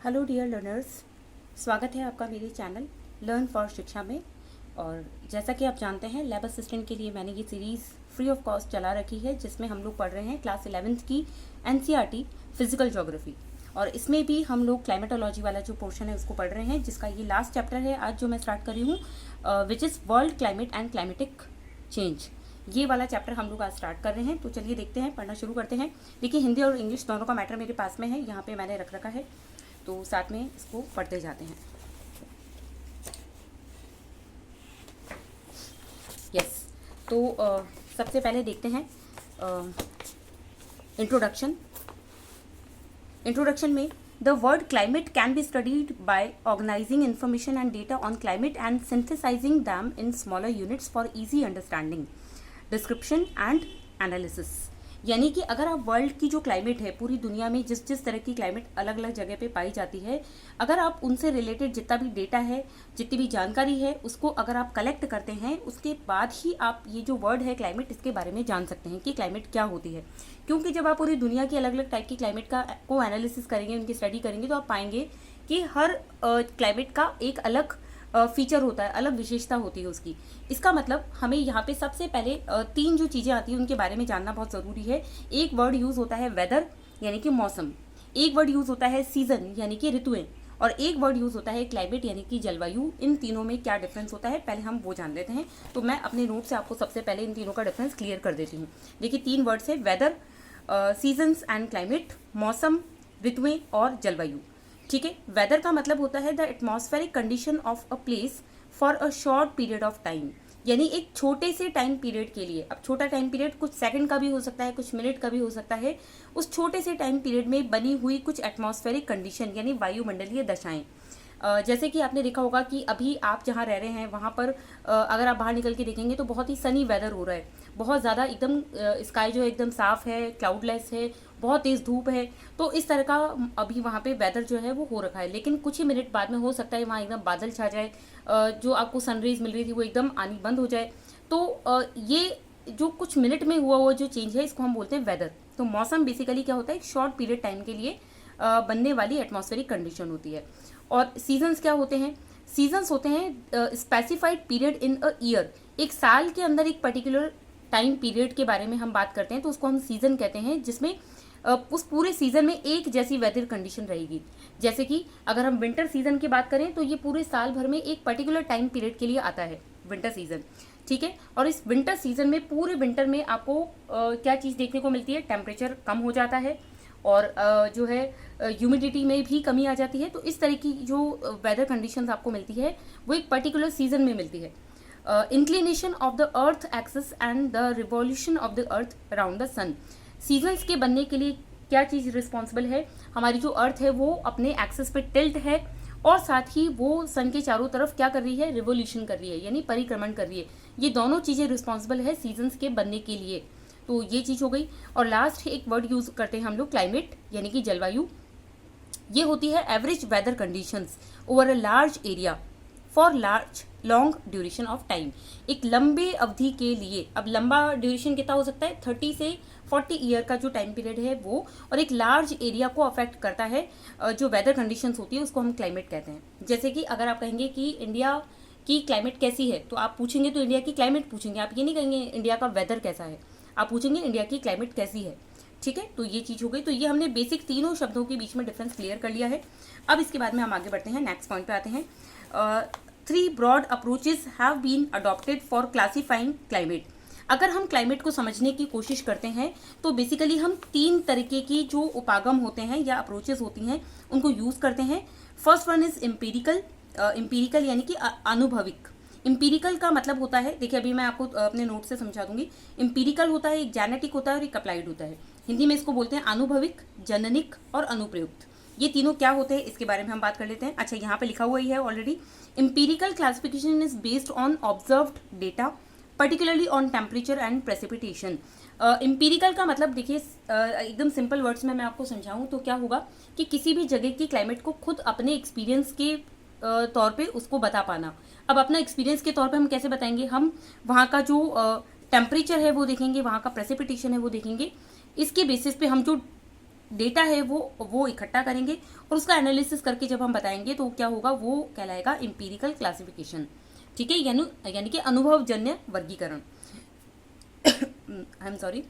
Hello dear learners, स्वागत है आपका मेरे चैनल लर्न फॉर शिक्षा में। और जैसा कि आप जानते हैं, लैब असिस्टेंट के लिए मैंने ये सीरीज़ फ्री ऑफ कॉस्ट चला रखी है, जिसमें हम लोग पढ़ रहे हैं क्लास 11th की एनसीईआरटी फिजिकल ज्योग्राफी। और इसमें भी हम लोग क्लाइमेटोलॉजी वाला जो पोर्शन है उसको पढ़ रहे हैं, जिसका ये लास्ट चैप्टर है आज जो मैं स्टार्ट कर रही हूँ, which is world climate and climatic change. ये वाला चैप्टर हम लोग आज स्टार्ट कर रहे हैं। तो चलिए देखते हैं, पढ़ना शुरू करते हैं। देखिए, हिंदी और इंग्लिश दोनों का मैटर मेरे पास में है, यहाँ पे मैंने रख रखा है, तो साथ में इसको पढ़ते जाते हैं। यस, तो सबसे पहले देखते हैं इंट्रोडक्शन में the word climate can be studied by organising information and data on climate and synthesising them in smaller units for easy understanding, description and analysis. यानी कि अगर आप वर्ल्ड की जो क्लाइमेट है, पूरी दुनिया में जिस जिस तरह की क्लाइमेट अलग अलग जगह पे पाई जाती है, अगर आप उनसे रिलेटेड जितना भी डेटा है, जितनी भी जानकारी है, उसको अगर आप कलेक्ट करते हैं, उसके बाद ही आप ये जो वर्ड है क्लाइमेट, इसके बारे में जान सकते हैं कि क्लाइमेट क्या होती है। क्योंकि जब आप पूरी दुनिया की अलग अलग टाइप की क्लाइमेट को एनालिसिस करेंगे, उनकी स्टडी करेंगे, तो आप पाएंगे कि हर क्लाइमेट का एक अलग फीचर होता है, अलग विशेषता होती है उसकी। इसका मतलब हमें यहाँ पे सबसे पहले तीन जो चीज़ें आती हैं उनके बारे में जानना बहुत ज़रूरी है। एक वर्ड यूज़ होता है वेदर, यानी कि मौसम। एक वर्ड यूज़ होता है सीजन, यानी कि ऋतुएं। और एक वर्ड यूज़ होता है क्लाइमेट, यानी कि जलवायु। इन तीनों में क्या डिफरेंस होता है, पहले हम वो जान लेते हैं। तो मैं अपने नोट से आपको सबसे पहले इन तीनों का डिफरेंस क्लियर कर देती हूँ। देखिए, तीन वर्ड्स है, वेदर, सीजन्स एंड क्लाइमेट, मौसम, ऋतुएं और जलवायु। ठीक है। वेदर का मतलब होता है the atmospheric condition of a place for a short period of time, यानी एक छोटे से टाइम पीरियड के लिए। अब छोटा टाइम पीरियड कुछ सेकंड का भी हो सकता है, कुछ मिनट का भी हो सकता है। उस छोटे से टाइम पीरियड में बनी हुई कुछ एटमॉस्फेरिक कंडीशन, यानी वायुमंडलीय दशाएं। जैसे कि आपने देखा होगा कि अभी आप जहाँ रह रहे हैं वहाँ पर अगर आप बाहर निकल के देखेंगे तो बहुत ही सनी वेदर हो रहा है, बहुत ज़्यादा एकदम स्काई जो है एकदम साफ़ है, क्लाउडलेस है, बहुत तेज़ धूप है। तो इस तरह का अभी वहाँ पे वेदर जो है वो हो रखा है। लेकिन कुछ ही मिनट बाद में हो सकता है वहाँ एकदम बादल छा जाए, जो आपको सनरेज मिल रही थी वो एकदम आनी बंद हो जाए। तो ये जो कुछ मिनट में हुआ जो चेंज है, इसको हम बोलते हैं वेदर। तो मौसम बेसिकली क्या होता है, एक शॉर्ट पीरियड टाइम के लिए बनने वाली एटमॉस्फेरिक कंडीशन होती है। और सीजन्स क्या होते हैं, सीजन्स होते हैं specified period in a year. एक साल के अंदर एक पर्टिकुलर टाइम पीरियड के बारे में हम बात करते हैं तो उसको हम सीजन कहते हैं, जिसमें उस पूरे सीजन में एक जैसी वेदर कंडीशन रहेगी। जैसे कि अगर हम विंटर सीजन की बात करें तो ये पूरे साल भर में एक पर्टिकुलर टाइम पीरियड के लिए आता है, विंटर सीजन। ठीक है। और इस विंटर सीजन में पूरे विंटर में आपको क्या चीज़ देखने को मिलती है, टेम्परेचर कम हो जाता है और जो है ह्यूमिडिटी में भी कमी आ जाती है। तो इस तरह की जो वेदर कंडीशंस आपको मिलती है वो एक पर्टिकुलर सीजन में मिलती है। Inclination of the earth axis and the revolution of the earth around the sun. Seasons के बनने के लिए क्या चीज़ रिस्पॉन्सिबल है, हमारी जो अर्थ है वो अपने एक्सिस पे टिल्ट है और साथ ही वो सन के चारों तरफ क्या कर रही है, रिवोल्यूशन कर रही है, यानी परिक्रमण कर रही है। ये दोनों चीज़ें रिस्पॉन्सिबल है सीजन्स के बनने के लिए। तो ये चीज़ हो गई। और लास्ट एक वर्ड यूज़ करते हैं हम लोग, क्लाइमेट, यानी कि जलवायु। ये होती है average weather conditions over a large area for long duration of time. एक लंबे अवधि के लिए, अब लंबा ड्यूरेशन कितना हो सकता है, 30 से 40 ईयर का जो टाइम पीरियड है वो, और एक लार्ज एरिया को अफेक्ट करता है। जो वेदर कंडीशंस होती है उसको हम क्लाइमेट कहते हैं। जैसे कि अगर आप कहेंगे कि इंडिया की क्लाइमेट कैसी है, तो आप पूछेंगे तो इंडिया की क्लाइमेट पूछेंगे, आप ये नहीं कहेंगे इंडिया का वेदर कैसा है, आप पूछेंगे इंडिया की क्लाइमेट कैसी है। ठीक है। तो ये चीज़ हो गई। तो ये हमने बेसिक तीनों शब्दों के बीच में डिफरेंस क्लियर कर लिया है। अब इसके बाद में हम आगे बढ़ते हैं, नेक्स्ट पॉइंट पे आते हैं। 3 broad approaches have been adopted for classifying climate. अगर हम क्लाइमेट को समझने की कोशिश करते हैं तो बेसिकली हम 3 तरीके की जो उपागम होते हैं या अप्रोचेस होती हैं उनको यूज़ करते हैं। First one is empirical. Empirical यानी कि अनुभविक। एम्पिरिकल का मतलब होता है, देखिए अभी मैं आपको अपने नोट से समझा दूंगी। एम्पिरिकल होता है, एक जेनेटिक होता है और एक अप्लाइड होता है। हिंदी में इसको बोलते हैं आनुभविक, जननिक और अनुप्रयुक्त। ये तीनों क्या होते हैं इसके बारे में हम बात कर लेते हैं। अच्छा, यहाँ पे लिखा हुआ ही है already. Empirical classification is based on observed data, particularly on temperature and precipitation. Empirical का मतलब देखिए एकदम सिंपल वर्ड्स में मैं आपको समझाऊं तो क्या होगा कि किसी भी जगह की क्लाइमेट को खुद अपने एक्सपीरियंस के तौर पे उसको बता पाना। अब अपना एक्सपीरियंस के तौर पे हम कैसे बताएंगे, हम वहाँ का जो टेम्परेचर है वो देखेंगे, वहाँ का प्रेसिपिटेशन है वो देखेंगे। इसके बेसिस पे हम जो डेटा है वो इकट्ठा करेंगे और उसका एनालिसिस करके जब हम बताएंगे तो क्या होगा, वो कहलाएगा एम्पिरिकल क्लासिफिकेशन। ठीक है, यानी कि अनुभवजन्य वर्गीकरण। I am sorry.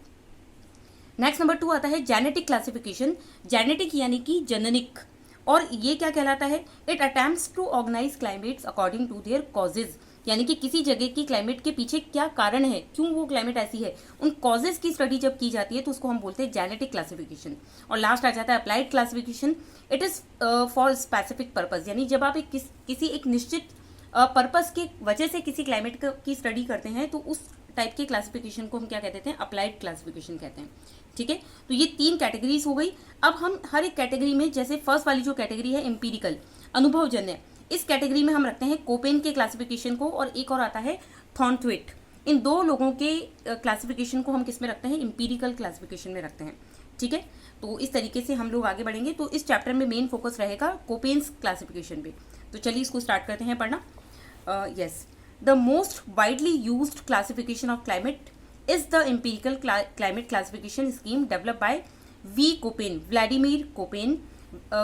Next number 2 आता है जेनेटिक क्लासिफिकेशन। जेनेटिक यानी कि जननिक, और ये क्या कहलाता है, it attempts to organise climates according to their causes, यानी कि किसी जगह की क्लाइमेट के पीछे क्या कारण है, क्यों वो क्लाइमेट ऐसी है, उन कॉजेज की स्टडी जब की जाती है तो उसको हम बोलते हैं जेनेटिक क्लासिफिकेशन। और लास्ट आ जाता है applied classification. It is for specific purpose, यानी जब आप किसी एक निश्चित पर्पस के वजह से किसी क्लाइमेट की स्टडी करते हैं तो उस टाइप के क्लासिफिकेशन को हम क्या कहते हैं, अप्लाइड क्लासिफिकेशन कहते हैं। ठीक है, तो ये 3 कैटेगरीज हो गई। अब हम हर एक कैटेगरी में, जैसे फर्स्ट वाली जो कैटेगरी है एम्पिरिकल, अनुभवजन्य, इस कैटेगरी में हम रखते हैं कोपेन के क्लासिफिकेशन को, और एक और आता है थॉर्नथ्वेट। इन 2 लोगों के क्लासिफिकेशन को हम किस में रखते हैं, एम्पिरिकल क्लासिफिकेशन में रखते हैं। ठीक है, तो इस तरीके से हम लोग आगे बढ़ेंगे। तो इस चैप्टर में मेन फोकस रहेगा कोपेन्स क्लासिफिकेशन पे। तो चलिए इसको स्टार्ट करते हैं पढ़ना। Yes, the most widely used classification of climate is the empirical climate classification scheme developed by V. Köppen, Vladimir Köppen.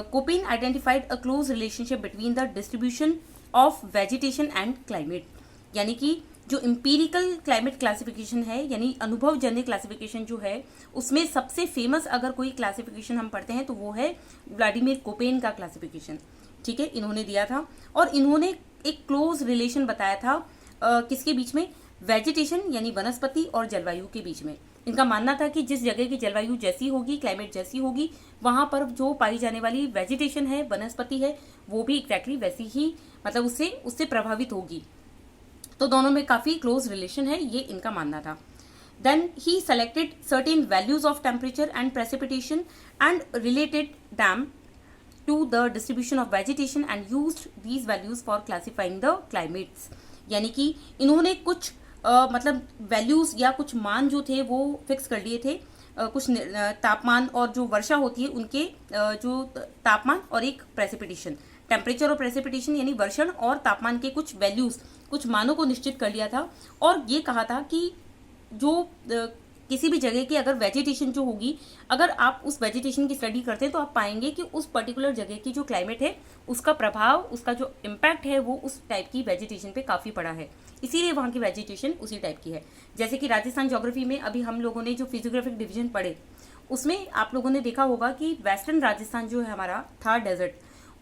Köppen identified a close relationship between the distribution of vegetation and climate. यानी कि जो empirical climate classification है, यानी अनुभवजन्य classification जो है, उसमें सबसे फेमस अगर कोई क्लासिफिकेशन हम पढ़ते हैं तो वो है व्लादिमीर कोपेन का क्लासिफिकेशन। ठीक है, इन्होंने दिया था और इन्होंने एक क्लोज रिलेशन बताया था किसके बीच में, वेजिटेशन यानी वनस्पति और जलवायु के बीच में। इनका मानना था कि जिस जगह की जलवायु जैसी होगी, क्लाइमेट जैसी होगी, वहां पर जो पाई जाने वाली वेजिटेशन है, वनस्पति है, वो भी एग्जैक्टली वैसी ही, मतलब उससे प्रभावित होगी। तो दोनों में काफी क्लोज रिलेशन है, ये इनका मानना था। Then he selected certain values of temperature and precipitation and related them to the distribution of vegetation and used these values for classifying the climates. यानी कि इन्होंने कुछ मतलब वैल्यूज या कुछ मान जो थे वो फिक्स कर लिए थे, कुछ तापमान और जो वर्षा होती है उनके जो तापमान और एक प्रेसिपिटेशन, टेम्परेचर और प्रेसिपिटेशन यानी वर्षण और तापमान के कुछ वैल्यूज, कुछ मानों को निश्चित कर लिया था। और ये कहा था कि जो किसी भी जगह की अगर वेजिटेशन जो होगी, अगर आप उस वेजिटेशन की स्टडी करते हैं तो आप पाएंगे कि उस पर्टिकुलर जगह की जो क्लाइमेट है उसका प्रभाव, उसका जो इम्पैक्ट है वो उस टाइप की वेजिटेशन पे काफ़ी पड़ा है, इसीलिए वहाँ की वेजिटेशन उसी टाइप की है। जैसे कि राजस्थान ज्योग्राफी में अभी हम लोगों ने जो फिजियोग्राफिक डिवीजन पढ़े, उसमें आप लोगों ने देखा होगा कि वेस्टर्न राजस्थान जो है हमारा थार डेजर्ट,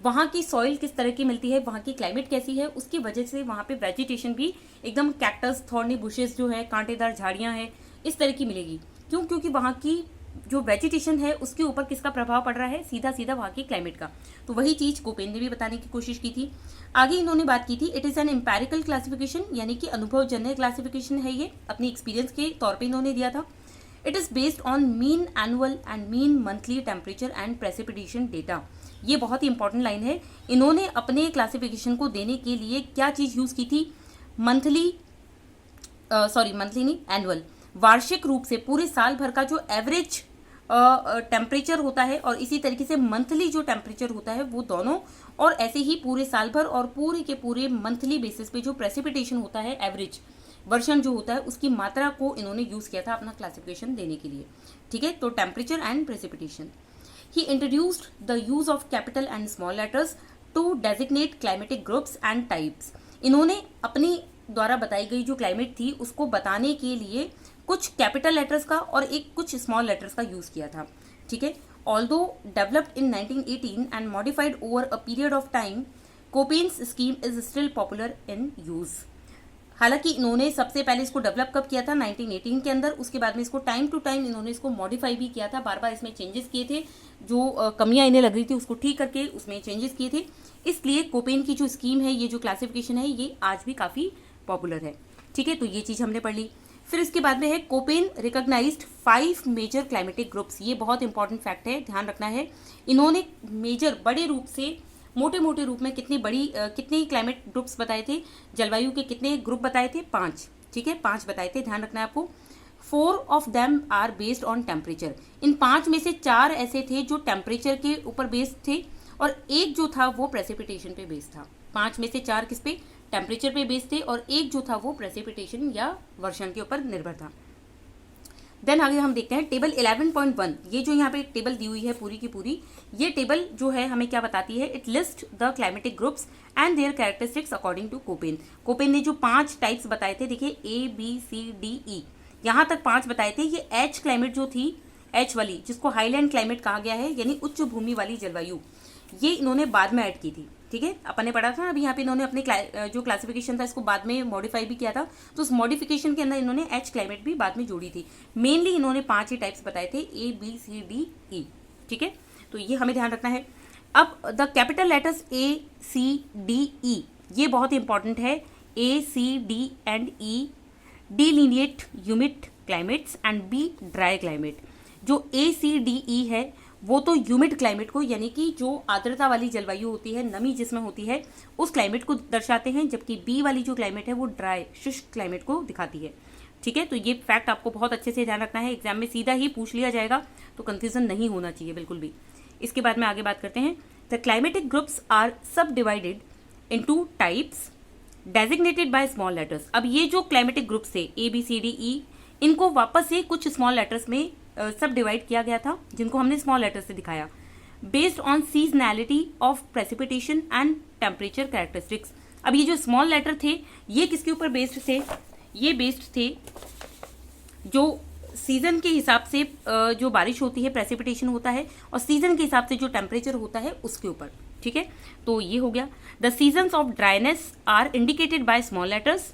वहाँ की सॉइल किस तरह की मिलती है, वहाँ की क्लाइमेट कैसी है, उसकी वजह से वहाँ पे वेजिटेशन भी एकदम कैक्टस, थॉर्नी बुशेस जो है, कांटेदार झाड़ियाँ हैं, इस तरह की मिलेगी। क्यों? क्योंकि वहाँ की जो वेजिटेशन है उसके ऊपर किसका प्रभाव पड़ रहा है, सीधा सीधा वहाँ की क्लाइमेट का। तो वही चीज़ कोपेन ने भी बताने की कोशिश की थी। आगे इन्होंने बात की थी, it is an empirical classification, यानी कि अनुभवजन्य क्लासिफिकेशन है, ये अपनी एक्सपीरियंस के तौर पे इन्होंने दिया था। It is based on mean annual and mean monthly temperature and precipitation data. ये बहुत ही इंपॉर्टेंट लाइन है। इन्होंने अपने क्लासिफिकेशन को देने के लिए क्या चीज़ यूज़ की थी, मंथली नहीं, एनुअल, वार्षिक रूप से पूरे साल भर का जो एवरेज टेम्परेचर होता है, और इसी तरीके से मंथली जो टेम्परेचर होता है वो दोनों, और ऐसे ही पूरे साल भर और पूरे के पूरे मंथली बेसिस पे जो प्रेसिपिटेशन होता है, एवरेज वर्षण जो होता है, उसकी मात्रा को इन्होंने यूज़ किया था अपना क्लासिफिकेशन देने के लिए। ठीक है, तो temperature and precipitation. He introduced the use of capital and small letters to designate climatic groups and types. इन्होंने अपनी द्वारा बताई गई जो क्लाइमेट थी उसको बताने के लिए कुछ कैपिटल लेटर्स का और एक कुछ स्मॉल लेटर्स का यूज़ किया था। ठीक है, although developed in 1918 and modified over a period of time, Koppen's scheme is still popular in use. हालांकि इन्होंने सबसे पहले इसको डेवलप कब किया था, 1918 के अंदर। उसके बाद में इसको टाइम टू टाइम इन्होंने इसको मॉडिफाई भी किया था, बार बार इसमें चेंजेस किए थे, जो कमियां इन्हें लग रही थी उसको ठीक करके उसमें चेंजेस किए थे। इसलिए कोपेन की जो स्कीम है, ये जो क्लासिफिकेशन है, ये आज भी काफ़ी पॉपुलर है। ठीक है, तो ये चीज़ हमने पढ़ ली। फिर इसके बाद में है Koppen recognised 5 major climatic groups. ये बहुत इंपॉर्टेंट फैक्ट है, ध्यान रखना है। इन्होंने मेजर बड़े रूप से, मोटे मोटे रूप में कितने क्लाइमेट ग्रुप्स बताए थे, जलवायु के कितने ग्रुप बताए थे, 5। ठीक है, 5 बताए थे, ध्यान रखना है आपको। 4 of them are based on temperature. इन 5 में से 4 ऐसे थे जो टेम्परेचर के ऊपर बेस्ड थे, और एक जो था वो प्रेसिपिटेशन पे बेस्ड था। 5 में से 4 किस पे, टेम्परेचर पे बेस्ड थे, और एक जो था वो प्रेसिपिटेशन या वर्षण के ऊपर निर्भर था। देन आगे हम देखते हैं टेबल 11.1। ये जो यहाँ पे टेबल दी हुई है पूरी की पूरी, ये टेबल जो है हमें क्या बताती है, it list the climatic groups and their characteristics according to Koppen. Koppen ने जो 5 टाइप्स बताए थे, देखिए ABCDE, यहाँ तक 5 बताए थे। ये H क्लाइमेट जो थी, H वाली, जिसको हाईलैंड क्लाइमेट कहा गया है, यानी उच्च भूमि वाली जलवायु, ये इन्होंने बाद में ऐड की थी। ठीक है, अपन ने पढ़ा था ना अभी यहाँ पे, इन्होंने अपने जो क्लासिफिकेशन था इसको बाद में मॉडिफाई भी किया था, तो उस मॉडिफिकेशन के अंदर इन्होंने H क्लाइमेट भी बाद में जोड़ी थी। मेनली इन्होंने 5 ही टाइप्स बताए थे, ABCDE। ठीक है, तो ये हमें ध्यान रखना है। अब द कैपिटल लेटर्स ACDE, ये बहुत इंपॉर्टेंट है। ACD and E डिलिनिएट humid climates and B dry climate. जो ACDE है वो तो ह्यूमिड क्लाइमेट को, यानी कि जो आर्द्रता वाली जलवायु होती है, नमी जिसमें होती है, उस क्लाइमेट को दर्शाते हैं, जबकि बी वाली जो क्लाइमेट है वो ड्राई शुष्क क्लाइमेट को दिखाती है। ठीक है, तो ये फैक्ट आपको बहुत अच्छे से ध्यान रखना है, एग्जाम में सीधा ही पूछ लिया जाएगा, तो कंफ्यूजन नहीं होना चाहिए बिल्कुल भी। इसके बाद में आगे बात करते हैं। द क्लाइमेटिक ग्रुप्स आर सब divided into types designated by small letters. अब ये जो क्लाइमेटिक ग्रुप्स थे ABCDE, इनको वापस से कुछ स्मॉल लेटर्स में सब डिवाइड किया गया था, जिनको हमने स्मॉल लेटर से दिखाया, based on seasonality of precipitation and temperature characteristics. अब ये जो स्मॉल लेटर थे, ये किसके ऊपर बेस्ड थे, ये बेस्ड थे जो सीजन के हिसाब से जो बारिश होती है, प्रेसिपिटेशन होता है, और सीजन के हिसाब से जो टेम्परेचर होता है उसके ऊपर। ठीक है, तो ये हो गया। The seasons of dryness are indicated by small letters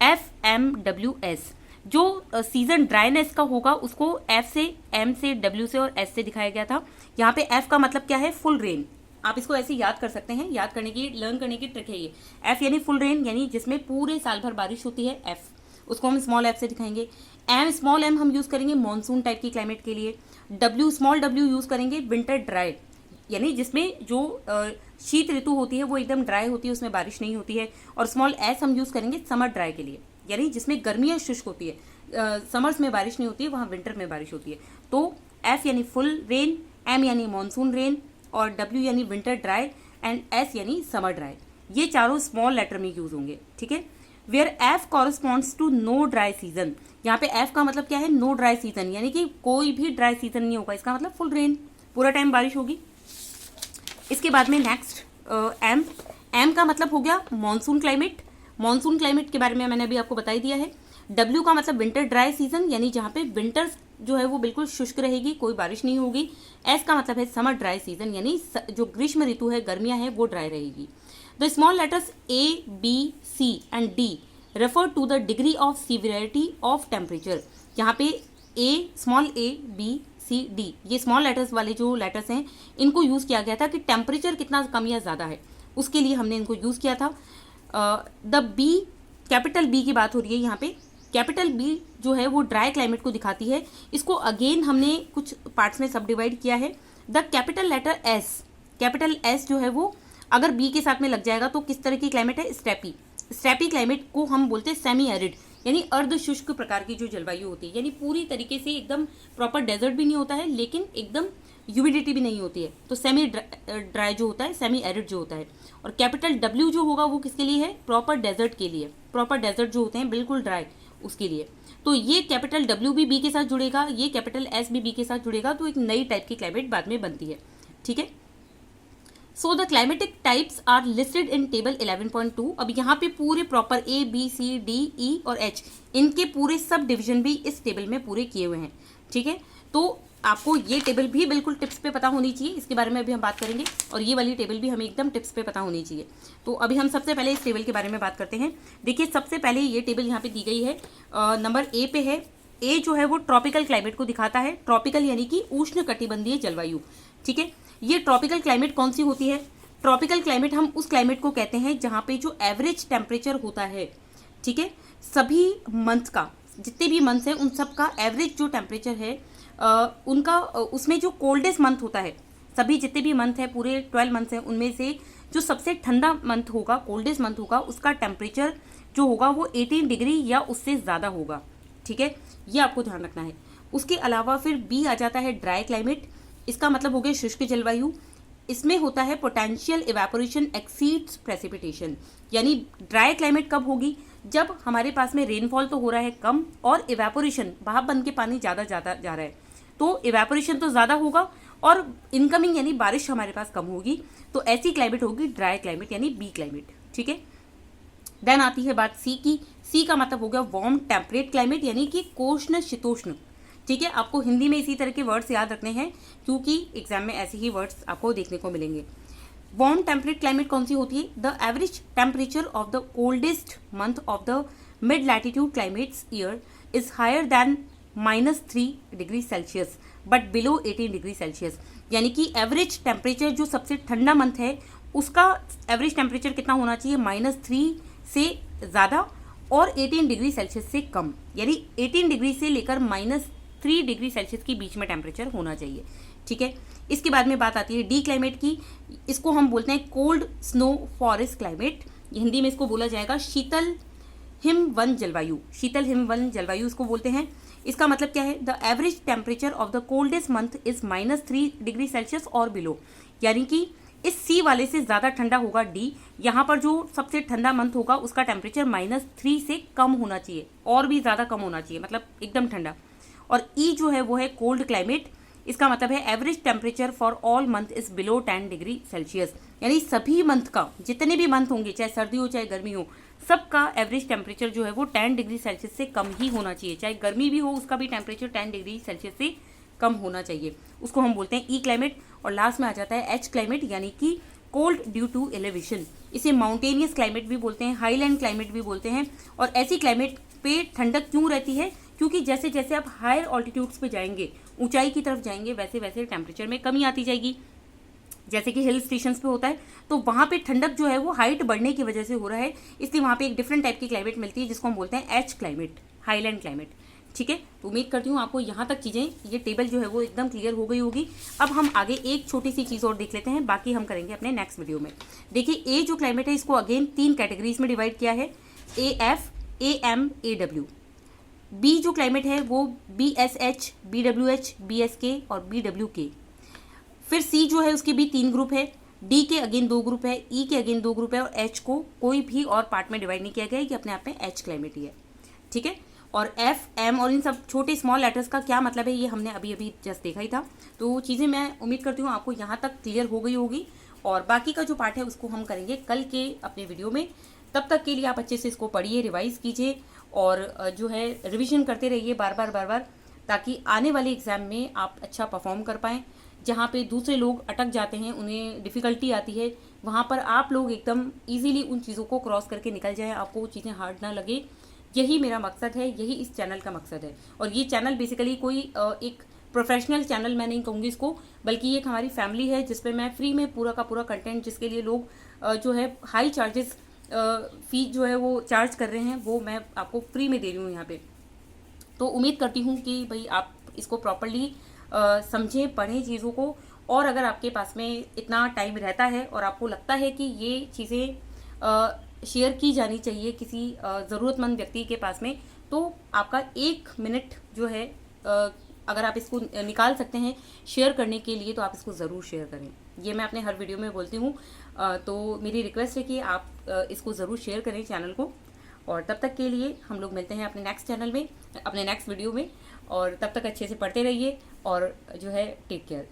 FMWS। जो सीजन ड्राइनेस का होगा उसको F से, M से, W से और S से दिखाया गया था। यहाँ पे F का मतलब क्या है, फुल रेन। आप इसको ऐसे याद कर सकते हैं, याद करने की, लर्न करने की ट्रिक है ये। F यानी फुल रेन, यानी जिसमें पूरे साल भर बारिश होती है, F, उसको हम स्मॉल f से दिखाएंगे। M, स्मॉल m हम यूज करेंगे मॉनसून टाइप की क्लाइमेट के लिए। W, स्मॉल w यूज करेंगे विंटर ड्राई, यानी जिसमें जो शीत ऋतु होती है वो एकदम ड्राई होती है, उसमें बारिश नहीं होती है। और स्मॉल s हम यूज करेंगे समर ड्राई के लिए, यानी जिसमें गर्मियाँ शुष्क होती है, समर्स में बारिश नहीं होती है, वहाँ विंटर में बारिश होती है। तो F यानी फुल रेन, M यानी मॉनसून रेन, और W यानी विंटर ड्राई, एंड S यानी समर ड्राई। ये चारों स्मॉल लेटर में यूज होंगे। ठीक है, where F corresponds to no dry season. यहाँ पे F का मतलब क्या है, नो ड्राई सीजन, यानी कि कोई भी ड्राई सीजन नहीं होगा, इसका मतलब फुल रेन, पूरा टाइम बारिश होगी। इसके बाद में नेक्स्ट M का मतलब हो गया मॉनसून क्लाइमेट। मॉनसून क्लाइमेट के बारे में मैंने अभी आपको बता ही दिया है। W का मतलब विंटर ड्राई सीजन, यानी जहाँ पे विंटर जो है वो बिल्कुल शुष्क रहेगी, कोई बारिश नहीं होगी। S का मतलब है समर ड्राई सीजन, यानी जो ग्रीष्म ऋतु है, गर्मियाँ हैं, वो ड्राई रहेगी। The small letters A, B, C and D refer to the degree of severity of temperature. यहाँ पे small a, B, C, D, ये स्मॉल लेटर्स वाले जो लेटर्स हैं, इनको यूज़ किया गया था कि टेम्परेचर कितना कम या ज़्यादा है, उसके लिए हमने इनको यूज़ किया था। द B, कैपिटल B की बात हो रही है यहाँ पे। कैपिटल B जो है वो ड्राई क्लाइमेट को दिखाती है। इसको अगेन हमने कुछ पार्ट्स में सब डिवाइड किया है। The capital letter S, capital S जो है वो अगर B के साथ में लग जाएगा तो किस तरह की क्लाइमेट है, स्टेपी। स्टेपी क्लाइमेट को हम बोलते हैं सेमी एरिड, यानी अर्ध शुष्क प्रकार की जो जलवायु होती है, यानी पूरी तरीके से एकदम प्रॉपर डेजर्ट भी नहीं होता है, लेकिन एकदम ह्यूमिडिटी भी नहीं होती है, तो सेमी ड्राई जो होता है, सेमी एरिड जो होता है। और कैपिटल W जो होगा वो किसके लिए है, प्रॉपर डेजर्ट के लिए, प्रॉपर डेजर्ट जो होते हैं बिल्कुल ड्राई, उसके लिए। तो ये कैपिटल W भी B के साथ जुड़ेगा, ये कैपिटल S भी B के साथ जुड़ेगा, तो एक नई टाइप की क्लाइमेट बाद में बनती है। ठीक है, so the climatic types are listed in table 11.2। अब यहाँ पे पूरे proper A, B, C, D, E और H, इनके पूरे सब डिवीजन भी इस टेबल में पूरे किए हुए हैं। ठीक है, तो आपको ये टेबल भी बिल्कुल टिप्स पे पता होनी चाहिए, इसके बारे में अभी हम बात करेंगे, और ये वाली टेबल भी हमें एकदम टिप्स पे पता होनी चाहिए। तो अभी हम सबसे पहले इस टेबल के बारे में बात करते हैं। देखिए, सबसे पहले ये टेबल यहाँ पे दी गई है, नंबर A पे है। A जो है वो ट्रॉपिकल क्लाइमेट को दिखाता है, ट्रॉपिकल यानी कि उष्ण कटिबंधीय जलवायु। ठीक है, ये ट्रॉपिकल क्लाइमेट कौन सी होती है, ट्रॉपिकल क्लाइमेट हम उस क्लाइमेट को कहते हैं जहाँ पे जो एवरेज टेम्परेचर होता है, ठीक है, सभी मंथ का, जितने भी मंथ हैं उन सब का एवरेज जो टेम्परेचर है उनका, उसमें जो कोल्डेस्ट मंथ होता है, सभी जितने भी मंथ है, पूरे 12 मंथ हैं, उनमें से जो सबसे ठंडा मंथ होगा, कोल्डेस्ट मंथ होगा, उसका टेम्परेचर जो होगा वो 18 डिग्री या उससे ज़्यादा होगा। ठीक है, ये आपको ध्यान रखना है। उसके अलावा फिर B आ जाता है ड्राई क्लाइमेट, इसका मतलब हो गया शुष्क जलवायु। इसमें होता है पोटेंशियल इवेपोरेशन एक्सीड्स प्रेसिपिटेशन, यानी ड्राई क्लाइमेट कब होगी, जब हमारे पास में रेनफॉल तो हो रहा है कम और इवेपोरेशन, भाप बन के पानी ज़्यादा जा रहा है, तो इवेपोरेशन तो ज़्यादा होगा और इनकमिंग यानी बारिश हमारे पास कम होगी, तो ऐसी क्लाइमेट होगी ड्राई क्लाइमेट यानी बी क्लाइमेट। ठीक है, देन आती है बात सी की। सी का मतलब हो गया वार्म टेम्परेट क्लाइमेट यानी कि कोष्ण शीतोष्ण। ठीक है, आपको हिंदी में इसी तरह के वर्ड्स याद रखने हैं क्योंकि एग्जाम में ऐसे ही वर्ड्स आपको देखने को मिलेंगे। वार्म टेम्परेट क्लाइमेट कौन सी होती है? The average temperature of the coldest month of the mid latitude climates year is higher than -3 degree Celsius but below 18 degree Celsius. यानी कि एवरेज टेम्परेचर जो सबसे ठंडा मंथ है उसका एवरेज टेम्परेचर कितना होना चाहिए? -3 से ज़्यादा और 18 डिग्री सेल्सियस से कम, यानी 18 डिग्री से लेकर -3 डिग्री सेल्सियस के बीच में टेम्परेचर होना चाहिए। ठीक है, इसके बाद में बात आती है डी क्लाइमेट की। इसको हम बोलते हैं cold snow forest climate, Hindi में इसको बोला जाएगा शीतल हिमवन जलवायु। शीतल हिमवन जलवायु इसको बोलते हैं। इसका मतलब क्या है? The average temperature of the coldest month is -3 degree Celsius और बिलो, यानी कि इस सी वाले से ज़्यादा ठंडा होगा डी। यहाँ पर जो सबसे ठंडा मंथ होगा उसका टेम्परेचर -3 से कम होना चाहिए और भी ज़्यादा कम होना चाहिए, मतलब एकदम ठंडा। और ई जो है वो है कोल्ड क्लाइमेट। इसका मतलब है average temperature for all month is below 10 degree Celsius, यानी सभी मंथ का, जितने भी मंथ होंगे चाहे सर्दी हो चाहे गर्मी हो, सबका एवरेज टेम्परेचर जो है वो 10 डिग्री सेल्सियस से कम ही होना चाहिए। चाहे गर्मी भी हो उसका भी टेम्परेचर 10 डिग्री सेल्सियस से कम होना चाहिए, उसको हम बोलते हैं ई क्लाइमेट। और लास्ट में आ जाता है एच क्लाइमेट यानी कि कोल्ड ड्यू टू एलिवेशन। इसे माउंटेनियस क्लाइमेट भी बोलते हैं, हाईलैंड क्लाइमेट भी बोलते हैं। और ऐसी क्लाइमेट पे ठंडक क्यों रहती है? क्योंकि जैसे जैसे आप हायर ऑल्टीट्यूड्स पे जाएंगे, ऊंचाई की तरफ जाएंगे, वैसे वैसे टेम्परेचर में कमी आती जाएगी। जैसे कि हिल स्टेशंस पे होता है तो वहाँ पे ठंडक जो है वो हाइट बढ़ने की वजह से हो रहा है, इसलिए वहाँ पे एक डिफरेंट टाइप की क्लाइमेट मिलती है जिसको हम बोलते हैं एच क्लाइमेट, हाईलैंड क्लाइमेट। ठीक है, तो उम्मीद करती हूँ आपको यहाँ तक चीज़ें, ये टेबल जो है वो एकदम क्लियर हो गई होगी। अब हम आगे एक छोटी सी चीज़ और देख लेते हैं, बाकी हम करेंगे अपने नेक्स्ट वीडियो में। देखिए, ए जो क्लाइमेट है इसको अगेन 3 कैटेगरीज में डिवाइड किया है, AF, AM, AW। बी जो क्लाइमेट है वो BSH, BWH, BSK और BWK। फिर सी जो है उसके भी 3 ग्रुप है, डी के अगेन 2 ग्रुप है, ई के अगेन 2 ग्रुप है और एच को कोई भी और पार्ट में डिवाइड नहीं किया गया है, कि अपने आप में एच क्लाइमेट ही है। ठीक है, और एफ, एम और इन सब छोटे स्मॉल लेटर्स का क्या मतलब है ये हमने अभी अभी जस्ट देखा ही था। तो चीज़ें मैं उम्मीद करती हूँ आपको यहाँ तक क्लियर हो गई होगी, और बाकी का जो पार्ट है उसको हम करेंगे कल के अपने वीडियो में। तब तक के लिए आप अच्छे से इसको पढ़िए, रिवाइज कीजिए और जो है रिविजन करते रहिए बार बार, ताकि आने वाले एग्जाम में आप अच्छा परफॉर्म कर पाएँ। जहाँ पे दूसरे लोग अटक जाते हैं, उन्हें डिफ़िकल्टी आती है, वहाँ पर आप लोग एकदम इजीली उन चीज़ों को क्रॉस करके निकल जाएं, आपको वो चीज़ें हार्ड ना लगे। यही मेरा मकसद है, यही इस चैनल का मकसद है। और ये चैनल बेसिकली कोई एक प्रोफेशनल चैनल मैं नहीं कहूँगी इसको, बल्कि ये एक हमारी फैमिली है जिसपे मैं फ्री में पूरा का पूरा कंटेंट, जिसके लिए लोग जो है हाई चार्जेस फीस जो है वो चार्ज कर रहे हैं, वो मैं आपको फ्री में दे रही हूँ यहाँ पे। तो उम्मीद करती हूँ कि भाई आप इसको प्रॉपरली समझें, पढ़ें चीज़ों को। और अगर आपके पास में इतना टाइम रहता है और आपको लगता है कि ये चीज़ें शेयर की जानी चाहिए किसी ज़रूरतमंद व्यक्ति के पास में, तो आपका 1 मिनट जो है अगर आप इसको निकाल सकते हैं शेयर करने के लिए, तो आप इसको ज़रूर शेयर करें। ये मैं अपने हर वीडियो में बोलती हूँ। तो मेरी रिक्वेस्ट है कि आप इसको ज़रूर शेयर करें चैनल को। और तब तक के लिए हम लोग मिलते हैं अपने नेक्स्ट चैनल में, अपने नेक्स्ट वीडियो में। और तब तक अच्छे से पढ़ते रहिए और जो है टेक केयर।